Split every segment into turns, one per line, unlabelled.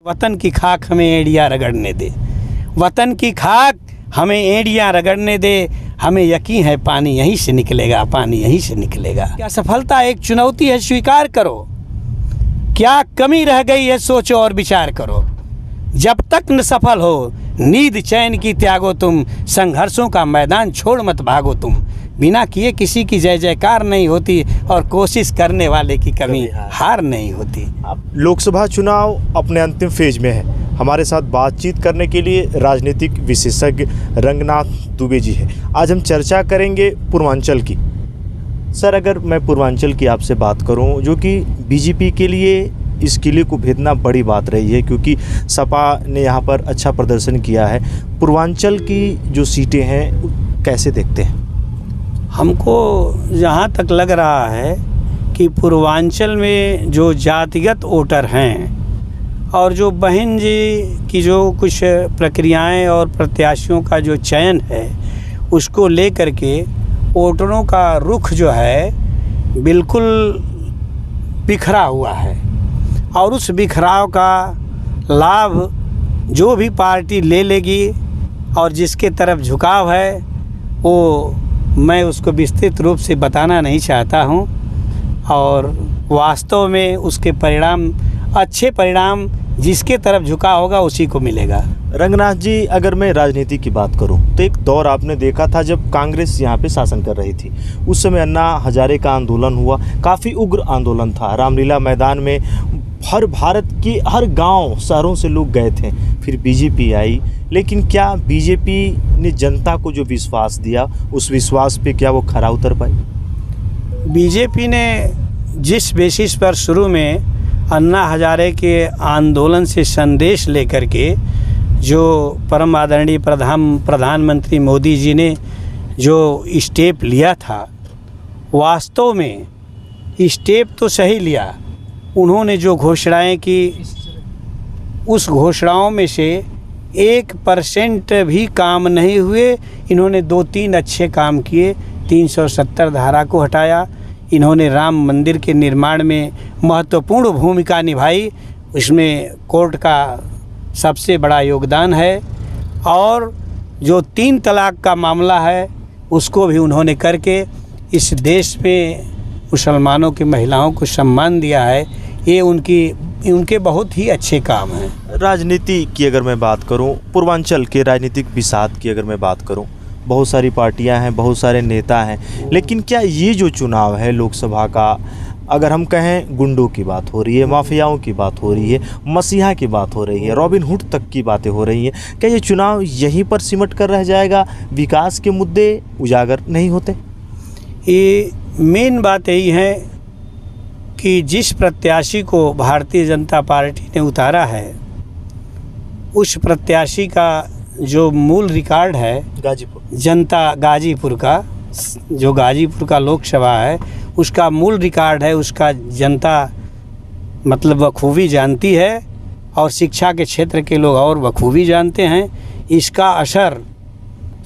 वतन की खाक हमें एड़ियाँ रगड़ने दे, वतन की खाक हमें एड़ियाँ रगड़ने दे, हमें यकीन है पानी यहीं से निकलेगा, पानी यहीं से निकलेगा। क्या सफलता एक चुनौती है, स्वीकार करो। क्या कमी रह गई है, सोचो और विचार करो। जब तक न सफल हो नींद चैन की त्यागो तुम, संघर्षों का मैदान छोड़ मत भागो तुम। बिना किए किसी की जय जयकार नहीं होती और कोशिश करने वाले की कभी हार नहीं होती।
लोकसभा चुनाव अपने अंतिम फेज में है। हमारे साथ बातचीत करने के लिए राजनीतिक विशेषज्ञ रंगनाथ दुबे जी हैं। आज हम चर्चा करेंगे पूर्वांचल की। सर, अगर मैं पूर्वांचल की आपसे बात करूं, जो कि बीजेपी के लिए इस किले को भेदना बड़ी बात रही है, क्योंकि सपा ने यहां पर अच्छा प्रदर्शन किया है। पूर्वांचल की जो सीटें हैं कैसे देखते हैं?
हमको जहाँ तक लग रहा है कि पूर्वांचल में जो जातिगत वोटर हैं और जो बहन जी की जो कुछ प्रक्रियाएं और प्रत्याशियों का जो चयन है, उसको लेकर के वोटरों का रुख जो है बिल्कुल बिखरा हुआ है। और उस बिखराव का लाभ जो भी पार्टी ले लेगी और जिसके तरफ झुकाव है, वो मैं उसको विस्तृत रूप से बताना नहीं चाहता हूँ। और वास्तव में उसके परिणाम, अच्छे परिणाम जिसके तरफ झुका होगा उसी को मिलेगा।
रंगनाथ जी, अगर मैं राजनीति की बात करूं तो एक दौर आपने देखा था जब कांग्रेस यहां पे शासन कर रही थी। उस समय अन्ना हजारे का आंदोलन हुआ, काफ़ी उग्र आंदोलन था। रामलीला मैदान में हर भारत के हर गांव शहरों से लोग गए थे। फिर बीजेपी आई, लेकिन क्या बीजेपी ने जनता को जो विश्वास दिया, उस विश्वास पे क्या वो खरा उतर पाई?
बीजेपी ने जिस बेसिस पर शुरू में अन्ना हजारे के आंदोलन से संदेश लेकर के जो परम आदरणीय प्रधानमंत्री मोदी जी ने जो स्टेप लिया था, वास्तव में स्टेप तो सही लिया। उन्होंने जो घोषणाएं की, उस घोषणाओं में से 1% भी काम नहीं हुए। इन्होंने 2-3 अच्छे काम किए। 370 धारा को हटाया, इन्होंने राम मंदिर के निर्माण में महत्वपूर्ण भूमिका निभाई, इसमें कोर्ट का सबसे बड़ा योगदान है। और जो 3 तलाक का मामला है उसको भी उन्होंने करके इस देश में मुसलमानों की महिलाओं को सम्मान दिया है। ये उनके बहुत ही अच्छे काम हैं।
राजनीति की अगर मैं बात करूं, पूर्वांचल के राजनीतिक बिसात की अगर मैं बात करूं, बहुत सारी पार्टियां हैं, बहुत सारे नेता हैं, लेकिन क्या ये जो चुनाव है लोकसभा का, अगर हम कहें गुंडों की बात हो रही है, माफियाओं की बात हो रही है, मसीहा की बात हो रही है, रॉबिन हुड तक की बातें हो रही हैं, क्या ये चुनाव यहीं पर सिमट कर रह जाएगा? विकास के मुद्दे उजागर नहीं होते?
ये मेन बात यही है कि जिस प्रत्याशी को भारतीय जनता पार्टी ने उतारा है, उस प्रत्याशी का जो मूल रिकॉर्ड है गाजीपुर का, जो गाजीपुर का लोकसभा है, उसका मूल रिकॉर्ड है, उसका जनता मतलब बखूबी जानती है और शिक्षा के क्षेत्र के लोग और बखूबी जानते हैं। इसका असर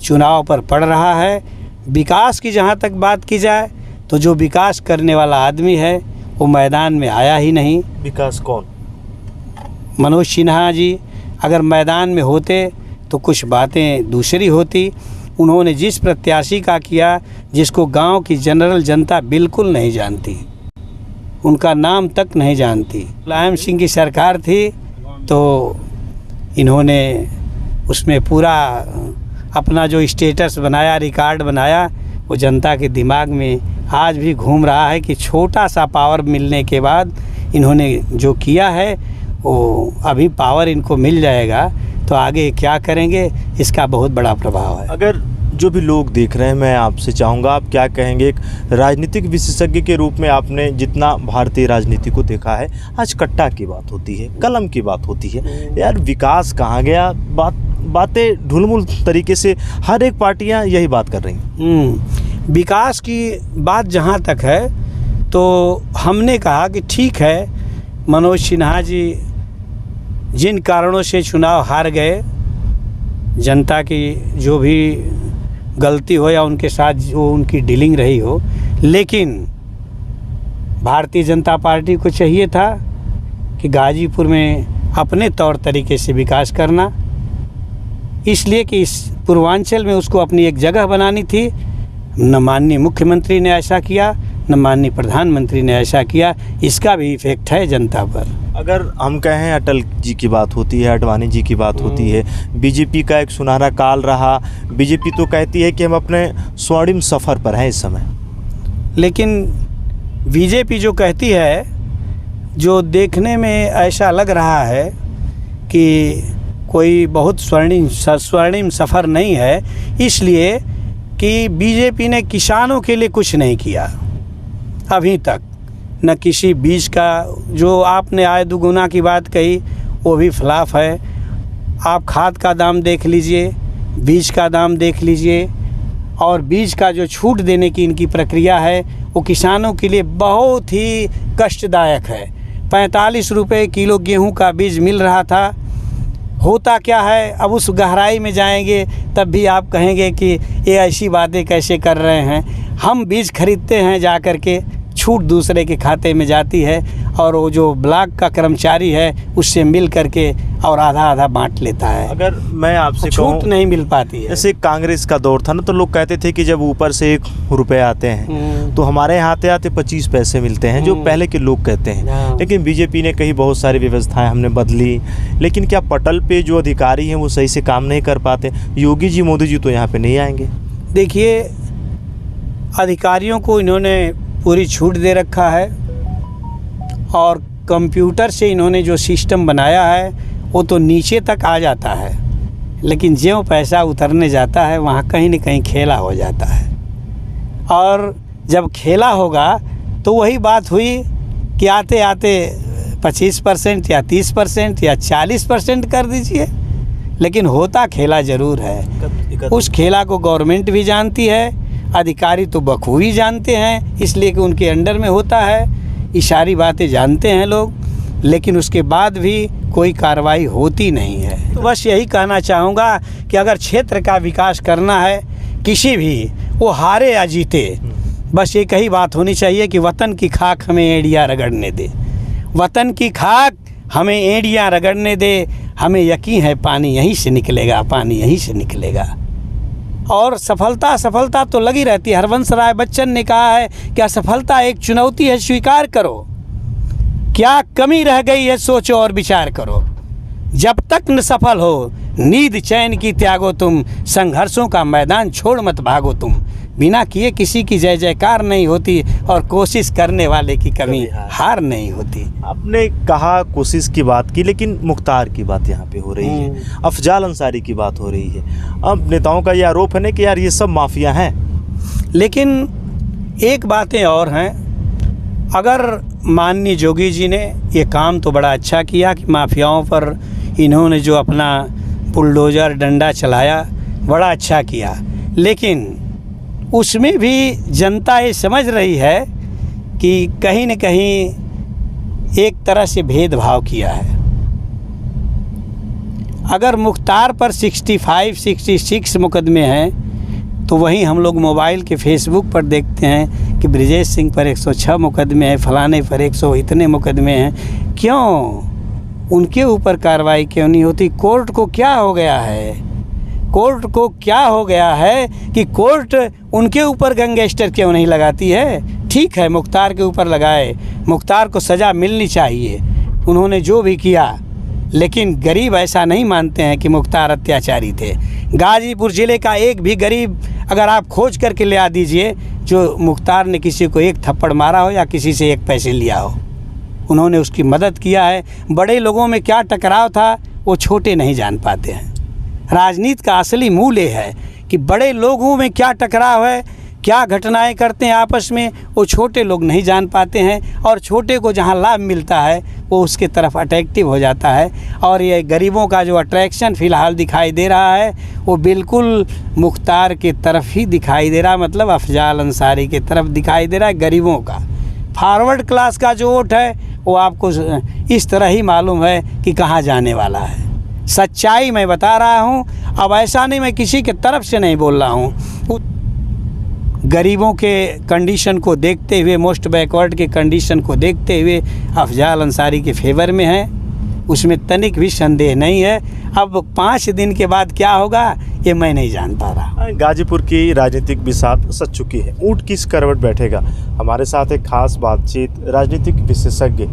चुनाव पर पड़ रहा है। विकास की जहाँ तक बात की जाए तो जो विकास करने वाला आदमी है वो मैदान में आया ही नहीं।
विकास कौन?
मनोज सिन्हा जी अगर मैदान में होते तो कुछ बातें दूसरी होती। उन्होंने जिस प्रत्याशी का किया, जिसको गांव की जनरल जनता बिल्कुल नहीं जानती, उनका नाम तक नहीं जानती। मुलायम सिंह की सरकार थी तो इन्होंने उसमें पूरा अपना जो स्टेटस बनाया, रिकॉर्ड बनाया, वो जनता के दिमाग में आज भी घूम रहा है कि छोटा सा पावर मिलने के बाद इन्होंने जो किया है वो अभी पावर इनको मिल जाएगा तो आगे क्या करेंगे, इसका बहुत बड़ा प्रभाव है।
अगर जो भी लोग देख रहे हैं, मैं आपसे चाहूँगा आप क्या कहेंगे एक राजनीतिक विशेषज्ञ के रूप में? आपने जितना भारतीय राजनीति को देखा है, आज कट्टा की बात होती है, कलम की बात होती है, यार विकास कहाँ गया? बातें ढुलमुल तरीके से हर एक पार्टियां यही बात कर रही हैं।
विकास की बात जहाँ तक है तो हमने कहा कि ठीक है, मनोज सिन्हा जी जिन कारणों से चुनाव हार गए, जनता की जो भी गलती हो या उनके साथ जो उनकी डीलिंग रही हो, लेकिन भारतीय जनता पार्टी को चाहिए था कि गाजीपुर में अपने तौर तरीके से विकास करना, इसलिए कि इस पूर्वांचल में उसको अपनी एक जगह बनानी थी। न माननीय मुख्यमंत्री ने ऐसा किया, न माननीय प्रधानमंत्री ने ऐसा किया। इसका भी इफेक्ट है जनता पर।
अगर हम कहें अटल जी की बात होती है, आडवाणी जी की बात होती है, बीजेपी का एक सुनहरा काल रहा, बीजेपी तो कहती है कि हम अपने स्वर्णिम सफ़र पर हैं इस समय,
लेकिन बीजेपी जो कहती है, जो देखने में ऐसा लग रहा है कि कोई बहुत स्वर्णिम सफ़र नहीं है, इसलिए कि बीजेपी ने किसानों के लिए कुछ नहीं किया अभी तक। न किसी बीज का, जो आपने आय दुगुना की बात कही, वो भी खिलाफ है। आप खाद का दाम देख लीजिए, बीज का दाम देख लीजिए, और बीज का जो छूट देने की इनकी प्रक्रिया है वो किसानों के लिए बहुत ही कष्टदायक है। 45 रुपये किलो गेहूं का बीज मिल रहा था। होता क्या है, अब उस गहराई में जाएंगे तब भी आप कहेंगे कि ये ऐसी बातें कैसे कर रहे हैं। हम बीज खरीदते हैं जा कर के, छूट दूसरे के खाते में जाती है, और वो जो ब्लॉक का कर्मचारी है उससे मिल करके और आधा आधा बांट लेता है।
अगर मैं आपसे
छूट नहीं मिल पाती है।
जैसे कांग्रेस का दौर था ना, तो लोग कहते थे कि जब ऊपर से 1 रुपये आते हैं तो हमारे यहाँ आते आते 25 पैसे मिलते हैं, जो पहले के लोग कहते हैं। लेकिन बीजेपी ने कही बहुत सारी व्यवस्थाएं हमने बदली, लेकिन क्या पटल पे जो अधिकारी हैं वो सही से काम नहीं कर पाते? योगी जी, मोदी जी तो यहाँ पे नहीं आएंगे।
देखिए, अधिकारियों को इन्होंने पूरी छूट दे रखा है, और कंप्यूटर से इन्होंने जो सिस्टम बनाया है वो तो नीचे तक आ जाता है, लेकिन ज्यों पैसा उतरने जाता है वहाँ कहीं न कहीं खेला हो जाता है। और जब खेला होगा तो वही बात हुई कि आते आते 25% या 30% या 40% कर दीजिए, लेकिन होता खेला ज़रूर है। उस खेला को गवर्नमेंट भी जानती है, अधिकारी तो बखूबी जानते हैं, इसलिए कि उनके अंडर में होता है। इशारी बातें जानते हैं लोग, लेकिन उसके बाद भी कोई कार्रवाई होती नहीं है। तो बस यही कहना चाहूँगा कि अगर क्षेत्र का विकास करना है किसी भी, वो हारे या जीते, बस एक ही बात होनी चाहिए कि वतन की खाक हमें एड़ियाँ रगड़ने दे। वतन की खाक हमें एड़ियाँ रगड़ने दे। हमें यकीन है पानी यहीं से निकलेगा, पानी यहीं से निकलेगा। और सफलता तो लगी रहती है। हरवंश राय बच्चन ने कहा है कि असफलता एक चुनौती है, स्वीकार करो। क्या कमी रह गई है, सोचो और विचार करो। जब तक न सफल हो, नींद चैन की त्यागो तुम, संघर्षों का मैदान छोड़ मत भागो तुम। बिना किए किसी की जय जयकार नहीं होती, और कोशिश करने वाले की कभी हार नहीं होती।
आपने कहा कोशिश की बात की, लेकिन मुख्तार की बात यहाँ पे हो रही है, अफजाल अंसारी की बात हो रही है। अब नेताओं का ये आरोप है ना कि यार ये सब माफिया हैं।
लेकिन एक बातें और हैं, अगर माननीय जोगी जी ने ये काम तो बड़ा अच्छा किया कि माफियाओं पर इन्होंने जो अपना बुलडोज़र डंडा चलाया, बड़ा अच्छा किया, लेकिन उसमें भी जनता ये समझ रही है कि कहीं न कहीं एक तरह से भेदभाव किया है। अगर मुख्तार पर 65-66 मुकदमे हैं, तो वहीं हम लोग मोबाइल के फेसबुक पर देखते हैं कि ब्रिजेश सिंह पर 106 मुकदमे हैं, फलाने पर 100 इतने मुकदमे हैं। क्यों उनके ऊपर कार्रवाई क्यों नहीं होती? कोर्ट को क्या हो गया है? कोर्ट को क्या हो गया है कि कोर्ट उनके ऊपर गैंगस्टर क्यों नहीं लगाती है? ठीक है, मुख्तार के ऊपर लगाए, मुख्तार को सज़ा मिलनी चाहिए, उन्होंने जो भी किया, लेकिन गरीब ऐसा नहीं मानते हैं कि मुख्तार अत्याचारी थे। गाजीपुर ज़िले का एक भी गरीब अगर आप खोज करके ले आ दीजिए जो मुख्तार ने किसी को एक थप्पड़ मारा हो या किसी से एक पैसे लिया हो, उन्होंने उसकी मदद किया है। बड़े लोगों में क्या टकराव था वो छोटे नहीं जान पाते हैं। राजनीति का असली मूल ये है कि बड़े लोगों में क्या टकराव है, क्या घटनाएं करते हैं आपस में, वो छोटे लोग नहीं जान पाते हैं, और छोटे को जहां लाभ मिलता है वो उसके तरफ अट्रैक्टिव हो जाता है। और ये गरीबों का जो अट्रैक्शन फ़िलहाल दिखाई दे रहा है वो बिल्कुल मुख्तार के तरफ ही दिखाई दे रहा है, मतलब अफजाल अंसारी के तरफ दिखाई दे रहा है। गरीबों का फॉरवर्ड क्लास का जो वोट है वो आपको इस तरह ही मालूम है कि कहाँ जाने वाला है। सच्चाई मैं बता रहा हूँ, अब ऐसा नहीं मैं किसी के तरफ से नहीं बोल रहा हूँ। गरीबों के कंडीशन को देखते हुए, मोस्ट बैकवर्ड के कंडीशन को देखते हुए अफजाल अंसारी के फेवर में है। उसमें तनिक भी संदेह नहीं है। अब 5 दिन के बाद क्या होगा ये मैं नहीं जान पा रहा।
गाजीपुर की राजनीतिक बिसात सज चुकी है, ऊँट किस करवट बैठेगा। हमारे साथ एक खास बातचीत राजनीतिक विशेषज्ञ,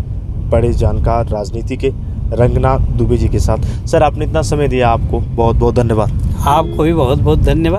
बड़े जानकार राजनीति के रंगनाथ दुबे जी के साथ। सर, आपने इतना समय दिया, आपको बहुत बहुत धन्यवाद।
आपको भी बहुत बहुत धन्यवाद।